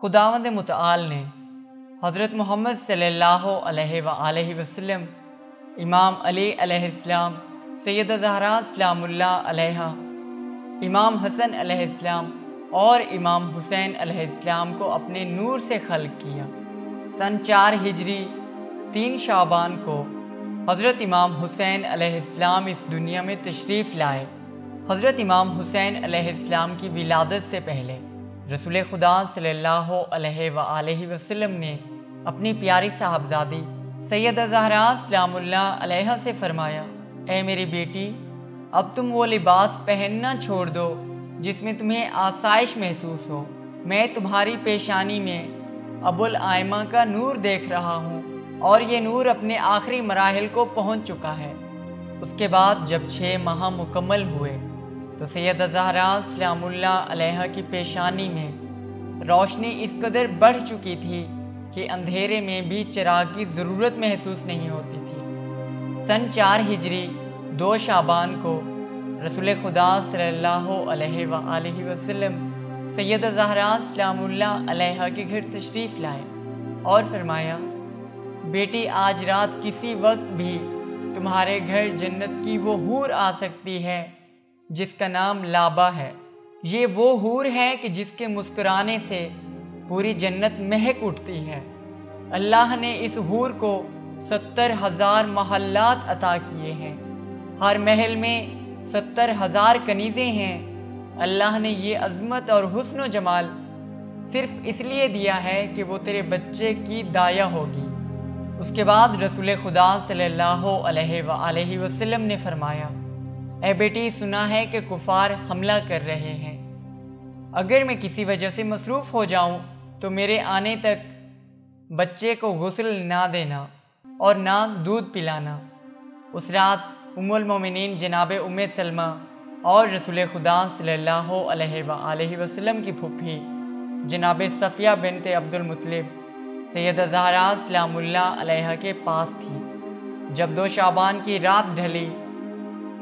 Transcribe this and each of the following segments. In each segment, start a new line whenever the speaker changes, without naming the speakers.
خداوند متعال نے حضرت محمد صلی اللہ علیہ وآلہ وسلم، امام علی علیہ السلام، سیدہ زہرا سلام اللہ علیہا، امام حسن علیہ السلام اور امام حسین علیہ السلام کو اپنے نور سے خلق کیا۔ سن 4 ہجری 3 شعبان کو حضرت امام حسین علیہ السلام اس دنیا میں تشریف لائے۔ حضرت امام حسین علیہ السلام کی ولادت سے پہلے رسول خدا صلی اللہ علیہ وآلہ وسلم نے اپنی پیاری صاحبزادی سیدہ زہرا سلام اللہ علیہا سے فرمایا، اے میری بیٹی، اب تم وہ لباس پہننا چھوڑ دو جس میں تمہیں آسائش محسوس ہو۔ میں تمہاری پیشانی میں ابو الائمہ کا نور دیکھ رہا ہوں اور یہ نور اپنے آخری مراحل کو پہنچ چکا ہے۔ اس کے بعد جب 6 ماہ مکمل ہوئے تو سیدہ زہرا سلام اللہ علیہا کی پیشانی میں روشنی اس قدر بڑھ چکی تھی کہ اندھیرے میں بھی چراغ کی ضرورت محسوس نہیں ہوتی تھی۔ سن 4 ہجری 2 شعبان کو رسول خدا صلی اللہ علیہ وآلہ وسلم سیدہ زہرا سلام اللہ علیہا کے گھر تشریف لائے اور فرمایا، بیٹی، آج رات کسی وقت بھی تمہارے گھر جنت کی وہ حور آ سکتی ہے جس کا نام لابا ہے۔ یہ وہ حور ہے کہ جس کے مسکرانے سے پوری جنت مہک اٹھتی ہے۔ اللہ نے اس حور کو 70,000 محلات عطا کیے ہیں، ہر محل میں 70,000 کنیزیں ہیں۔ اللہ نے یہ عظمت اور حسن و جمال صرف اس لیے دیا ہے کہ وہ تیرے بچے کی دایا ہوگی۔ اس کے بعد رسول خدا صلی اللہ علیہ وآلہ وسلم نے فرمایا، اے بیٹی، سنا ہے کہ کفار حملہ کر رہے ہیں۔ اگر میں کسی وجہ سے مصروف ہو جاؤں تو میرے آنے تک بچے کو غسل نہ دینا اور نہ دودھ پلانا۔ اس رات ام المومنین جناب ام سلمہ اور رسول خدا صلی اللہ علیہ وآلہ وسلم کی پھوپھی جناب صفیہ بنت عبد المطلب سیدہ زہرا سلام اللہ علیہا کے پاس تھی۔ جب 2 شعبان کی رات ڈھلی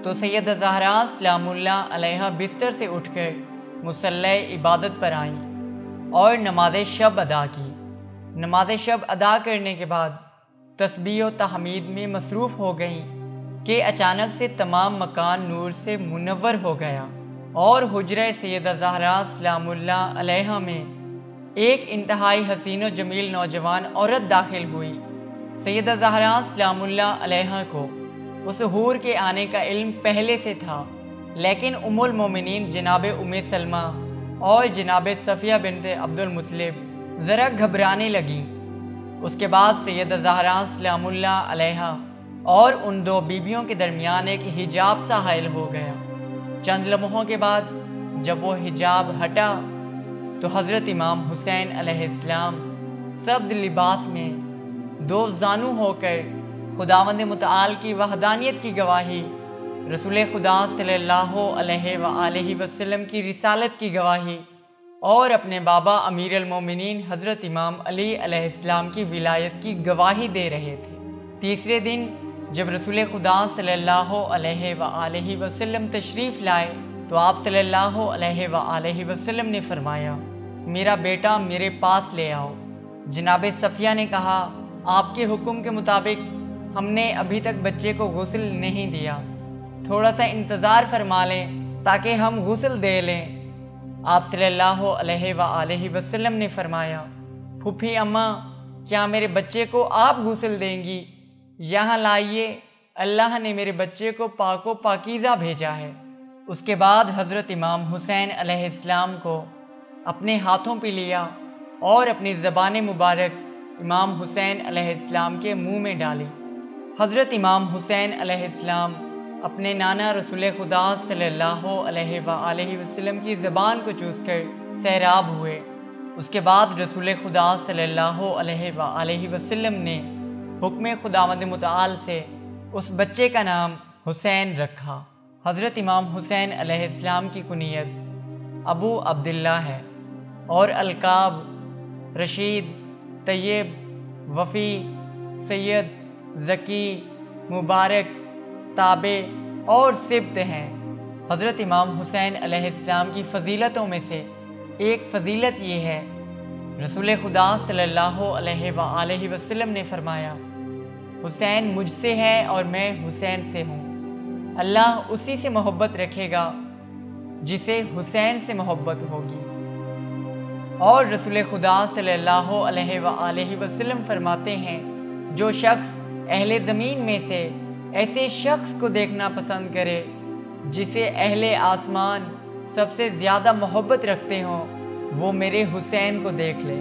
تو سیدہ زہرا سلام اللہ علیہا بستر سے اٹھ کر مصلی عبادت پر آئیں اور نماز شب ادا کی۔ نماز شب ادا کرنے کے بعد تسبیح و تحمید میں مصروف ہو گئیں کہ اچانک سے تمام مکان نور سے منور ہو گیا اور حجرہ سیدہ زہرا سلام اللہ علیہا میں ایک انتہائی حسین و جمیل نوجوان عورت داخل ہوئی۔ سیدہ زہرا سلام اللہ علیہا کو اس حور کے آنے کا علم پہلے سے تھا، لیکن ام المومنین جناب ام سلمہ اور جناب صفیہ بنت عبد المطلب ذرا گھبرانے لگیں۔ اس کے بعد سیدہ زہرا سلام اللہ علیہا اور ان 2 بیویوں کے درمیان ایک حجاب سا حائل ہو گیا۔ چند لمحوں کے بعد جب وہ حجاب ہٹا تو حضرت امام حسین علیہ السلام سبز لباس میں 2 زانو ہو کر خداوند متعال کی وحدانیت کی گواہی، رسول خدا صلی اللہ علیہ وآلہ وسلم کی رسالت کی گواہی اور اپنے بابا امیر المومنین حضرت امام علی علیہ السلام کی ولایت کی گواہی دے رہے تھے۔ تیسرے دن جب رسول خدا صلی اللہ علیہ وآلہ وسلم تشریف لائے تو آپ صلی اللہ علیہ وآلہ وسلم نے فرمایا، میرا بیٹا میرے پاس لے آؤ۔ جناب صفیہ نے کہا، آپ کے حکم کے مطابق ہم نے ابھی تک بچے کو غسل نہیں دیا، تھوڑا سا انتظار فرما لیں تاکہ ہم غسل دے لیں۔ آپ صلی اللہ علیہ وآلہ وسلم نے فرمایا، پھوپھی اماں، کیا میرے بچے کو آپ غسل دیں گی؟ یہاں لائیے، اللہ نے میرے بچے کو پاک و پاکیزہ بھیجا ہے۔ اس کے بعد حضرت امام حسین علیہ السلام کو اپنے ہاتھوں پہ لیا اور اپنی زبان مبارک امام حسین علیہ السلام کے منہ میں ڈالی۔ حضرت امام حسین علیہ السلام اپنے نانا رسول خدا صلی اللہ علیہ وآلہ وسلم کی زبان کو چوس کر سیراب ہوئے۔ اس کے بعد رسول خدا صلی اللہ علیہ وآلہ وسلم نے حکم خداوند متعال سے اس بچے کا نام حسین رکھا۔ حضرت امام حسین علیہ السلام کی کنیت ابو عبداللہ ہے اور القاب رشید، طیب، وفی، سید، ذکی، مبارک، تابع اور سبت ہیں۔ حضرت امام حسین علیہ السلام کی فضیلتوں میں سے ایک فضیلت یہ ہے رسول خدا صلی اللہ علیہ وآلہ وسلم نے فرمایا، حسین مجھ سے ہے اور میں حسین سے ہوں۔ اللہ اسی سے محبت رکھے گا جسے حسین سے محبت ہوگی۔ اور رسول خدا صلی اللہ علیہ وآلہ وسلم فرماتے ہیں، جو شخص اہل زمین میں سے ایسے شخص کو دیکھنا پسند کرے جسے اہل آسمان سب سے زیادہ محبت رکھتے ہوں، وہ میرے حسین کو دیکھ لے۔